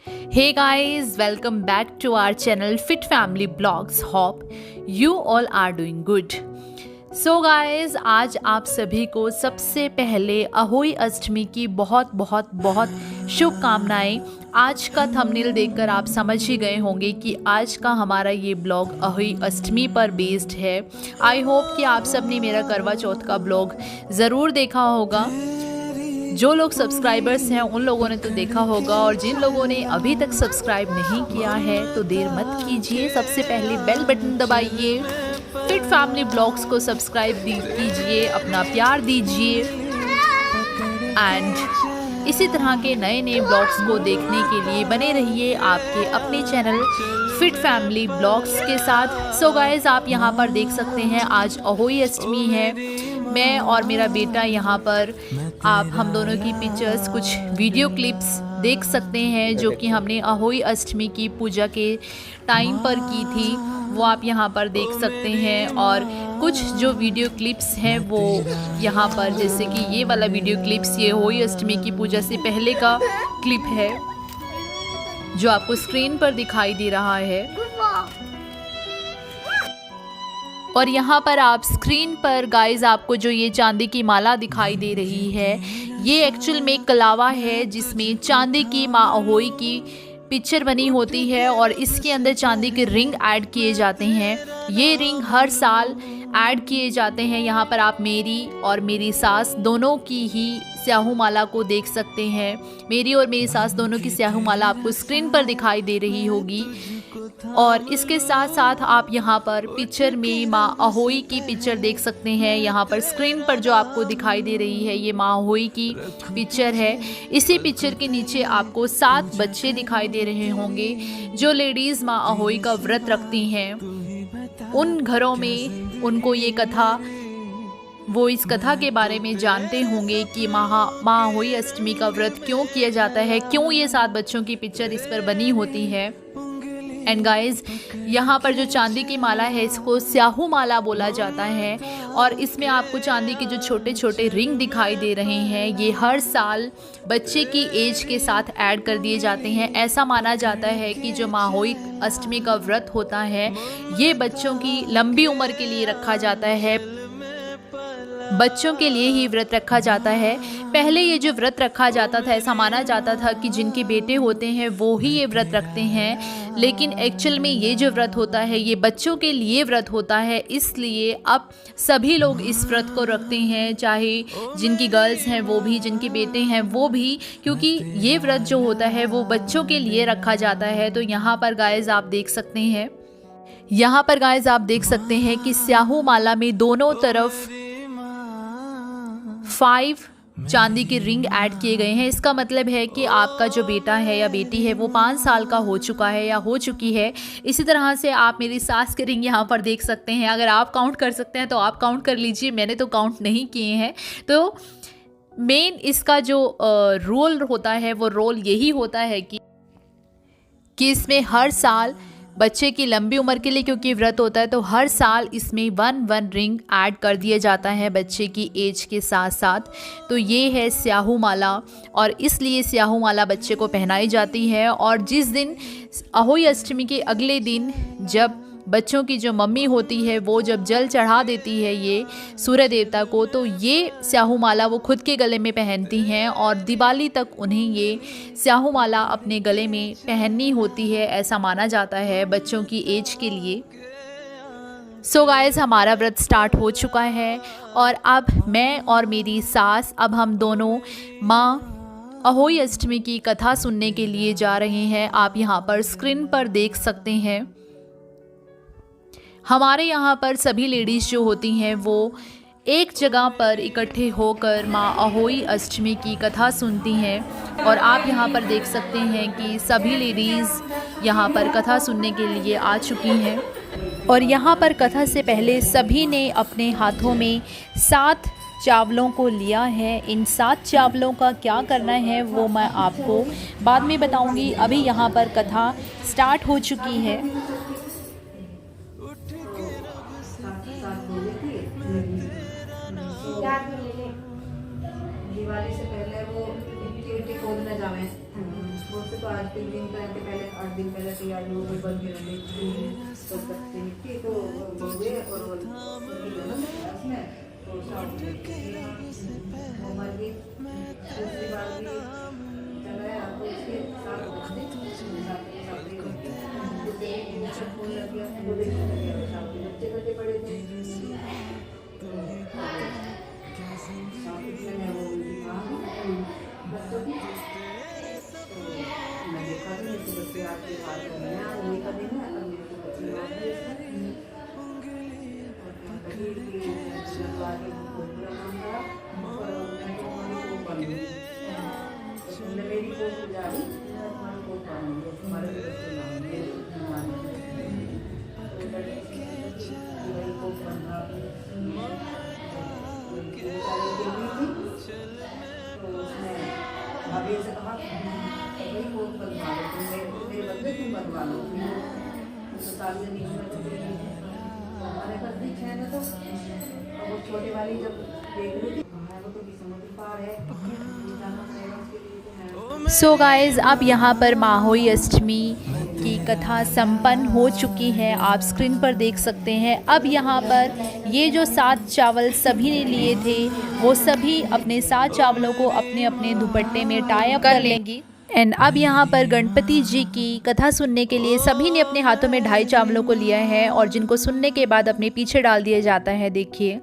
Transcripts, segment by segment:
Hey guys, welcome back to our channel Fit Family Blogs. Hope you all are doing good. So guys, आज आप सभी को सबसे पहले अहोई अष्टमी की बहुत बहुत बहुत शुभकामनाएं। आज का थंबनेल देखकर आप समझ ही गए होंगे कि आज का हमारा ये ब्लॉग अहोई अष्टमी पर बेस्ड है। आई होप कि आप सब ने मेरा करवा चौथ का ब्लॉग ज़रूर देखा होगा। जो लोग सब्सक्राइबर्स हैं उन लोगों ने तो देखा होगा, और जिन लोगों ने अभी तक सब्सक्राइब नहीं किया है तो देर मत कीजिए, सबसे पहले बेल बटन दबाइए, फिट फैमिली ब्लॉग्स को सब्सक्राइब कीजिए, अपना प्यार दीजिए एंड इसी तरह के नए नए ब्लॉग्स को देखने के लिए बने रहिए आपके अपने चैनल फिट फैमिली ब्लॉग्स के साथ। सो गाइस, आप यहाँ पर देख सकते हैं आज अहोई अष्टमी है। मैं और मेरा बेटा यहाँ पर आप हम दोनों की पिक्चर्स, कुछ वीडियो क्लिप्स देख सकते हैं जो कि हमने अहोई अष्टमी की पूजा के टाइम पर की थी, वो आप यहाँ पर देख सकते हैं। और कुछ जो वीडियो क्लिप्स हैं वो यहाँ पर, जैसे कि ये वाला वीडियो क्लिप्स ये अहोई अष्टमी की पूजा से पहले का क्लिप है जो आपको स्क्रीन पर दिखाई दे रहा है। और यहाँ पर आप स्क्रीन पर गाइस आपको जो ये चांदी की माला दिखाई दे रही है, ये एक्चुअल में कलावा है जिसमें चांदी की माँ अहोई की पिक्चर बनी होती है और इसके अंदर चांदी के रिंग ऐड किए जाते हैं। ये रिंग हर साल ऐड किए जाते हैं। यहाँ पर आप मेरी और मेरी सास दोनों की ही स्याहू माला को देख सकते हैं। मेरी और मेरी सास दोनों की स्याहू माला आपको स्क्रीन पर दिखाई दे रही होगी। और इसके साथ साथ आप यहाँ पर पिक्चर में माँ अहोई की पिक्चर देख सकते हैं। यहाँ पर स्क्रीन पर जो आपको दिखाई दे रही है ये माँ अहोई की पिक्चर है। इसी पिक्चर के नीचे आपको 7 बच्चे दिखाई दे रहे होंगे जो लेडीज़ माँ अहोई का व्रत रखती हैं। उन घरों में उनको ये कथा, वो इस कथा के बारे में जानते होंगे कि माँ अहोई अष्टमी का व्रत क्यों किया जाता है, क्यों ये 7 बच्चों की पिक्चर इस पर बनी होती है। एंड गाइज, यहाँ पर जो चांदी की माला है इसको स्याहू माला बोला जाता है। और इसमें आपको चांदी के जो छोटे छोटे रिंग दिखाई दे रहे हैं ये हर साल बच्चे की एज के साथ ऐड कर दिए जाते हैं। ऐसा माना जाता है कि जो माँ अहोई अष्टमी का व्रत होता है ये बच्चों की लंबी उम्र के लिए रखा जाता है, बच्चों के लिए ही व्रत रखा जाता है। पहले ये जो व्रत रखा जाता था ऐसा माना जाता था कि जिनके बेटे होते हैं वो ही ये व्रत रखते हैं, लेकिन एक्चुअल में ये जो व्रत होता है ये बच्चों के लिए व्रत होता है। इसलिए अब सभी लोग इस व्रत को रखते हैं, चाहे जिनकी गर्ल्स हैं वो भी, जिनके बेटे हैं वो भी, क्योंकि ये व्रत जो होता है वो बच्चों के लिए रखा जाता है। तो यहाँ पर गाइस आप देख सकते हैं, यहाँ पर गाइस आप देख सकते हैं कि स्याहू माला में दोनों तरफ 5 चांदी के रिंग ऐड किए गए हैं। इसका मतलब है कि आपका जो बेटा है या बेटी है वो 5 साल का हो चुका है या हो चुकी है। इसी तरह से आप मेरी सास के रिंग यहाँ पर देख सकते हैं। अगर आप काउंट कर सकते हैं तो आप काउंट कर लीजिए, मैंने तो काउंट नहीं किए हैं। तो मेन इसका जो रोल होता है वो रोल यही होता है कि इसमें हर साल बच्चे की लंबी उम्र के लिए, क्योंकि व्रत होता है तो हर साल इसमें 1 रिंग ऐड कर दिया जाता है बच्चे की एज के साथ साथ। तो ये है स्याहू माला, और इसलिए स्याहू माला बच्चे को पहनाई जाती है। और जिस दिन अहोई अष्टमी के अगले दिन जब बच्चों की जो मम्मी होती है वो जब जल चढ़ा देती है ये सूर्य देवता को, तो ये स्याहू माला वो खुद के गले में पहनती हैं और दिवाली तक उन्हें ये स्याहू माला अपने गले में पहननी होती है, ऐसा माना जाता है बच्चों की एज के लिए। सो गाइस, हमारा व्रत स्टार्ट हो चुका है और अब मैं और मेरी सास, अब हम दोनों माँ अहोई अष्टमी की कथा सुनने के लिए जा रहे हैं। आप यहाँ पर स्क्रीन पर देख सकते हैं हमारे यहाँ पर सभी लेडीज़ जो होती हैं वो एक जगह पर इकट्ठे होकर माँ अहोई अष्टमी की कथा सुनती हैं। और आप यहाँ पर देख सकते हैं कि सभी लेडीज़ यहाँ पर कथा सुनने के लिए आ चुकी हैं। और यहाँ पर कथा से पहले सभी ने अपने हाथों में 7 चावलों को लिया है। इन 7 चावलों का क्या करना है वो मैं आपको बाद में बताऊँगी। अभी यहाँ पर कथा स्टार्ट हो चुकी है। दिवाली से पहले वो इट्टी खोदने जावे, वो से तो आज 3 दिन पहले पहले 8 दिन पहले तैयार लोग बन के रहने तो बच्चे मिट्टी तो बउए और उनकी जन्म उसमें तो सब वो मर गई। दूसरी बार भी चला है आपको इसके साथ बच्चे फूल लग गया वो देखने लगे बच्चे बच्चे बड़े थे बच्चों की मैं देखा था मेरे को बच्चे आपके बात हो गए हैं वही का दिन है अब मेरे को बच्चे बात हुई मेरी कोट जा रही तुम्हारी कोट पानी तुम्हारे कोट बन रहा तो उसने भाभी से कहा भाई कोट बनवा लो तुम मेरे बदले तुम बनवा लो अस्पताल में नहीं हमारे पास दिख है ना तो अब वो छोटे वाली जब देख रही थी वो तो किस्मत पार है जाना पड़ेगा उसके लिए। सो गाइज अब यहाँ पर माहोई अष्टमी की कथा संपन्न हो चुकी है, आप स्क्रीन पर देख सकते हैं। अब यहाँ पर ये जो 7 चावल सभी ने लिए थे वो सभी अपने 7 चावलों को अपने अपने दुपट्टे में टाई अप कर लेंगी। एंड अब यहाँ पर गणपति जी की कथा सुनने के लिए सभी ने अपने हाथों में 2.5 चावलों को लिया है और जिनको सुनने के बाद अपने पीछे डाल दिया जाता है। देखिए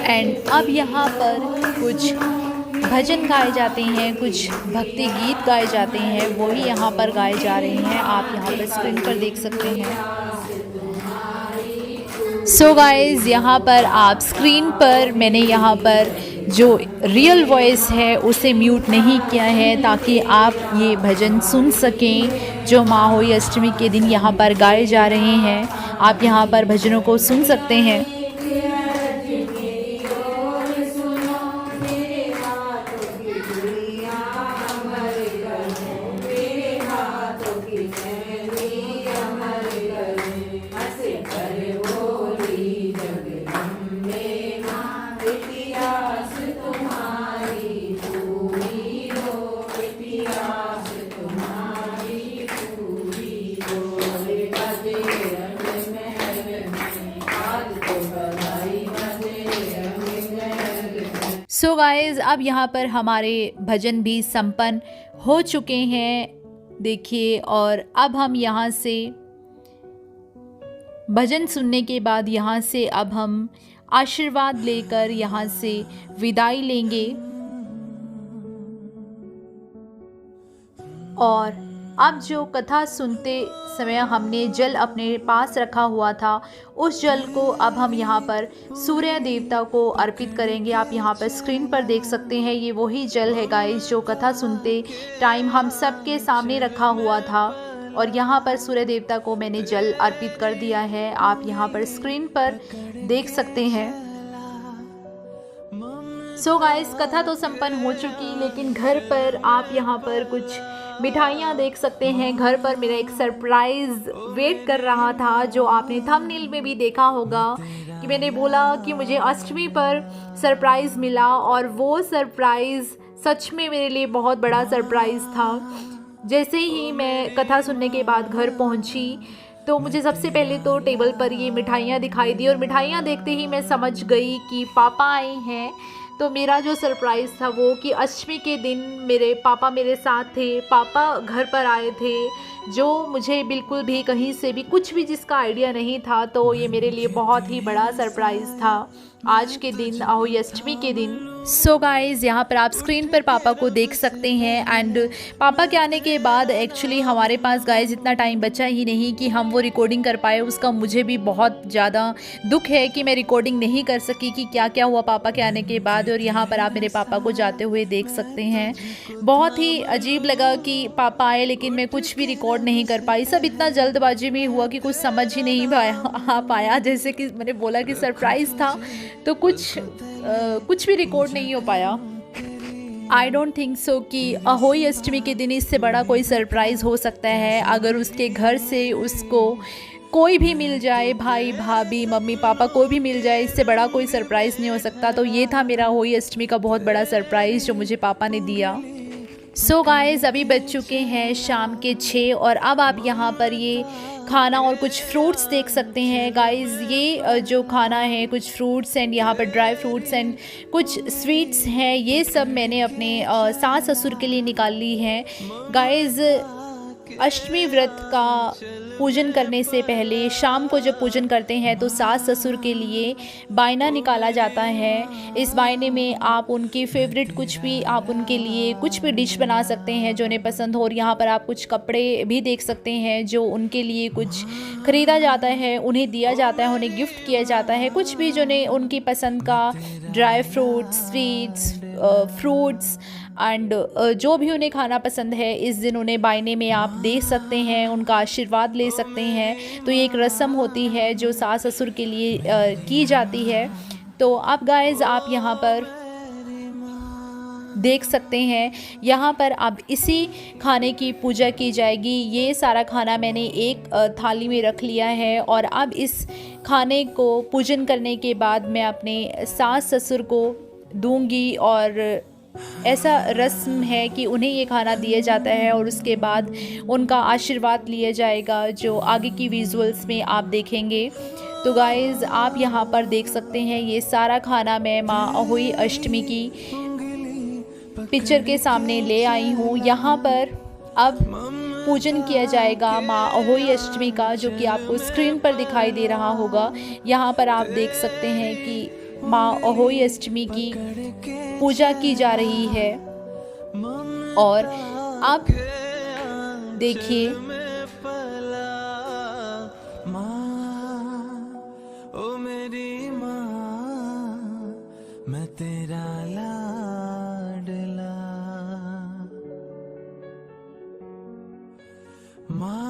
एंड अब यहाँ पर कुछ भजन गाए जाते हैं, कुछ भक्ति गीत गाए जाते हैं, वो ही यहाँ पर गाए जा रहे हैं, आप यहाँ पर स्क्रीन पर देख सकते हैं। सो गाइज यहाँ पर आप स्क्रीन पर मैंने यहाँ पर जो रियल वॉइस है उसे म्यूट नहीं किया है ताकि आप ये भजन सुन सकें जो माहोई अष्टमी के दिन यहाँ पर गाए जा रहे हैं। आप यहाँ पर भजनों को सुन सकते हैं। सो गाइज़ अब यहाँ पर हमारे भजन भी संपन्न हो चुके हैं, देखिए। और अब हम यहाँ से भजन सुनने के बाद यहाँ से अब हम आशीर्वाद लेकर यहाँ से विदाई लेंगे। और अब जो कथा सुनते समय हमने जल अपने पास रखा हुआ था उस जल को अब हम यहाँ पर सूर्य देवता को अर्पित करेंगे। आप यहाँ पर स्क्रीन पर देख सकते हैं, ये वही जल है गाइस जो कथा सुनते टाइम हम सबके सामने रखा हुआ था। और यहाँ पर सूर्य देवता को मैंने जल अर्पित कर दिया है, आप यहाँ पर स्क्रीन पर देख सकते हैं। सो गाइस कथा तो संपन्न हो चुकी, लेकिन घर पर आप यहाँ पर कुछ मिठाइयाँ देख सकते हैं। घर पर मेरा एक सरप्राइज़ वेट कर रहा था, जो आपने थंबनेल में भी देखा होगा कि मैंने बोला कि मुझे अष्टमी पर सरप्राइज़ मिला, और वो सरप्राइज़ सच में मेरे लिए बहुत बड़ा सरप्राइज़ था। जैसे ही मैं कथा सुनने के बाद घर पहुंची तो मुझे सबसे पहले तो टेबल पर ये मिठाइयाँ दिखाई दी, और मिठाइयाँ देखते ही मैं समझ गई कि पापा आए हैं। तो मेरा जो सरप्राइज़ था वो कि अष्टमी के दिन मेरे पापा मेरे साथ थे, पापा घर पर आए थे, जो मुझे बिल्कुल भी कहीं से भी कुछ भी जिसका आइडिया नहीं था। तो ये मेरे लिए बहुत ही बड़ा सरप्राइज़ था आज के दिन, आहोई अष्टमी के दिन। सो गाइज़ यहाँ पर आप स्क्रीन पर पापा को देख सकते हैं। एंड पापा के आने के बाद एक्चुअली हमारे पास गाइज़ इतना टाइम बचा ही नहीं कि हम वो रिकॉर्डिंग कर पाए। उसका मुझे भी बहुत ज़्यादा दुख है कि मैं रिकॉर्डिंग नहीं कर सकी कि क्या क्या हुआ पापा के आने के बाद। और यहाँ पर आप मेरे पापा को जाते हुए देख सकते हैं। बहुत ही अजीब लगा कि पापा आए लेकिन मैं कुछ भी रिकॉर्ड नहीं कर पाई। सब इतना जल्दबाजी में हुआ कि कुछ समझ ही नहीं पाया। जैसे कि मैंने बोला कि सरप्राइज़ था तो कुछ भी रिकॉर्ड नहीं हो पाया। आई डोंट थिंक सो कि अहोई अष्टमी के दिन इससे बड़ा कोई सरप्राइज़ हो सकता है। अगर उसके घर से उसको कोई भी मिल जाए, भाई भाभी मम्मी पापा कोई भी मिल जाए, इससे बड़ा कोई सरप्राइज़ नहीं हो सकता। तो ये था मेरा अहोई अष्टमी का बहुत बड़ा सरप्राइज़ जो मुझे पापा ने दिया। सो गाइज़, अभी बज चुके हैं शाम के 6 और अब आप यहाँ पर ये खाना और कुछ फ्रूट्स देख सकते हैं गाइज़। ये जो खाना है, कुछ फ्रूट्स एंड यहाँ पर ड्राई फ्रूट्स एंड कुछ स्वीट्स हैं, ये सब मैंने अपने सास ससुर के लिए निकाल ली हैं गाइज़। अष्टमी व्रत का पूजन करने से पहले शाम को जब पूजन करते हैं तो सास ससुर के लिए बायना निकाला जाता है। इस बायने में आप उनकी फेवरेट कुछ भी, आप उनके लिए कुछ भी डिश बना सकते हैं जो उन्हें पसंद हो। और यहाँ पर आप कुछ कपड़े भी देख सकते हैं जो उनके लिए कुछ ख़रीदा जाता है, उन्हें दिया जाता है, उन्हें गिफ्ट किया जाता है। कुछ भी जो उन्हें उनकी पसंद का dry fruits, sweets, fruits and जो भी उन्हें खाना पसंद है, इस दिन उन्हें बायने में आप दे सकते हैं, उनका आशीर्वाद ले सकते हैं। तो ये एक रस्म होती है जो सास ससुर के लिए की जाती है। तो अब गाइज़ आप यहाँ पर देख सकते हैं, यहाँ पर अब इसी खाने की पूजा की जाएगी। ये सारा खाना मैंने एक थाली में रख लिया है और अब इस खाने को पूजन करने के बाद मैं अपने सास ससुर को दूंगी। और ऐसा रस्म है कि उन्हें ये खाना दिया जाता है और उसके बाद उनका आशीर्वाद लिया जाएगा, जो आगे की विजुअल्स में आप देखेंगे। तो गाइज़ आप यहाँ पर देख सकते हैं, ये सारा खाना मैं माँ अहोई अष्टमी की पिक्चर के सामने ले आई हूँ। यहाँ पर अब पूजन किया जाएगा माँ अहोई अष्टमी का, जो कि आपको स्क्रीन पर दिखाई दे रहा होगा। यहाँ पर आप देख सकते हैं कि माँ अहोई अष्टमी की पूजा की जा रही है। और अब देखिए, ओ मेरी माँ, मैं तेरा लाडला, माँ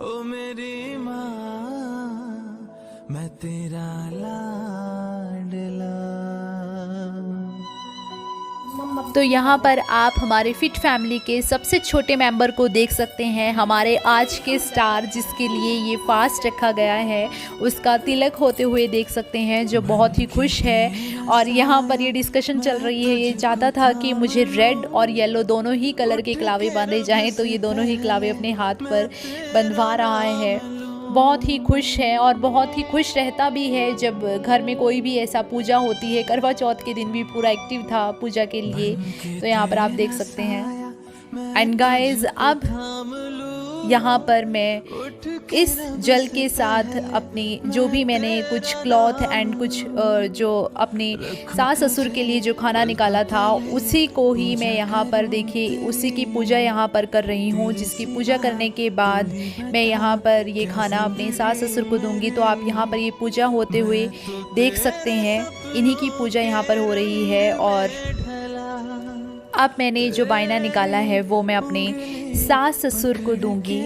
ओ मेरी माँ, मैं तेरा लाडला। तो यहाँ पर आप हमारे फिट फैमिली के सबसे छोटे मेंबर को देख सकते हैं, हमारे आज के स्टार जिसके लिए ये फास्ट रखा गया है, उसका तिलक होते हुए देख सकते हैं, जो बहुत ही खुश है। और यहाँ पर ये डिस्कशन चल रही है, ये चाहता था कि मुझे रेड और येलो दोनों ही कलर के कलावे बांधे जाएं, तो ये दोनों ही कलावे अपने हाथ पर बंधवा रहा है। बहुत ही खुश है और बहुत ही खुश रहता भी है जब घर में कोई भी ऐसा पूजा होती है। करवा चौथ के दिन भी पूरा एक्टिव था पूजा के लिए, तो यहाँ पर आप देख सकते हैं। एंड गाइज अब यहाँ पर मैं इस जल के साथ अपनी जो भी मैंने कुछ क्लॉथ एंड कुछ जो अपने सास ससुर के लिए जो खाना निकाला था, उसी को ही मैं यहाँ पर देखिए उसी की पूजा यहाँ पर कर रही हूँ। जिसकी पूजा करने के बाद मैं यहाँ पर ये खाना अपने सास ससुर को दूँगी। तो आप यहाँ पर ये पूजा होते हुए देख सकते हैं, इन्हीं की पूजा यहाँ पर हो रही है। और अब मैंने जो बायना निकाला है वो मैं अपने सास ससुर को दूंगी।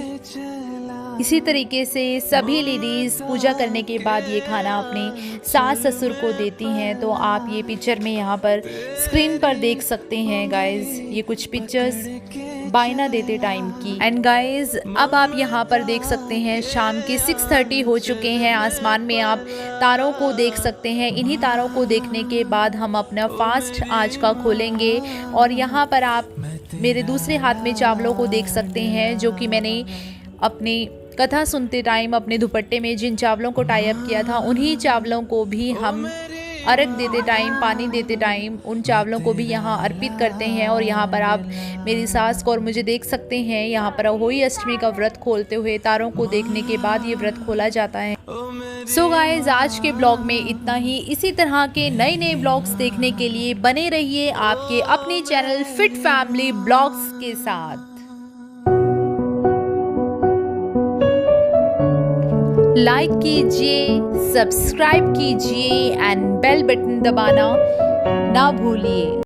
इसी तरीके से सभी लेडीज़ पूजा करने के बाद ये खाना अपने सास ससुर को देती हैं। तो आप ये पिक्चर में यहाँ पर स्क्रीन पर देख सकते हैं गाइज़, ये कुछ पिक्चर्स बायना देते टाइम की। एंड गाइज़ अब आप यहाँ पर देख सकते हैं शाम के 6:30 हो चुके हैं। आसमान में आप तारों को देख सकते हैं। इन्हीं तारों को देखने के बाद हम अपना फास्ट आज का खोलेंगे। और यहाँ पर आप मेरे दूसरे हाथ में चावलों को देख सकते हैं, जो कि मैंने अपनी कथा सुनते टाइम अपने दुपट्टे में जिन चावलों को टाई अप किया था, उन्हीं चावलों को भी हम अर्घ देते टाइम, पानी देते टाइम उन चावलों को भी यहाँ अर्पित करते हैं। और यहाँ पर आप मेरी सास को और मुझे देख सकते हैं, यहाँ पर अहोई अष्टमी का व्रत खोलते हुए। तारों को देखने के बाद ये व्रत खोला जाता है। सो गाइज आज के ब्लॉग में इतना ही। इसी तरह के नए नए ब्लॉग्स देखने के लिए बने रहिए आपके अपने चैनल फिट फैमिली ब्लॉग्स के साथ। लाइक कीजिए, सब्सक्राइब कीजिए एंड बेल बटन दबाना ना भूलिए।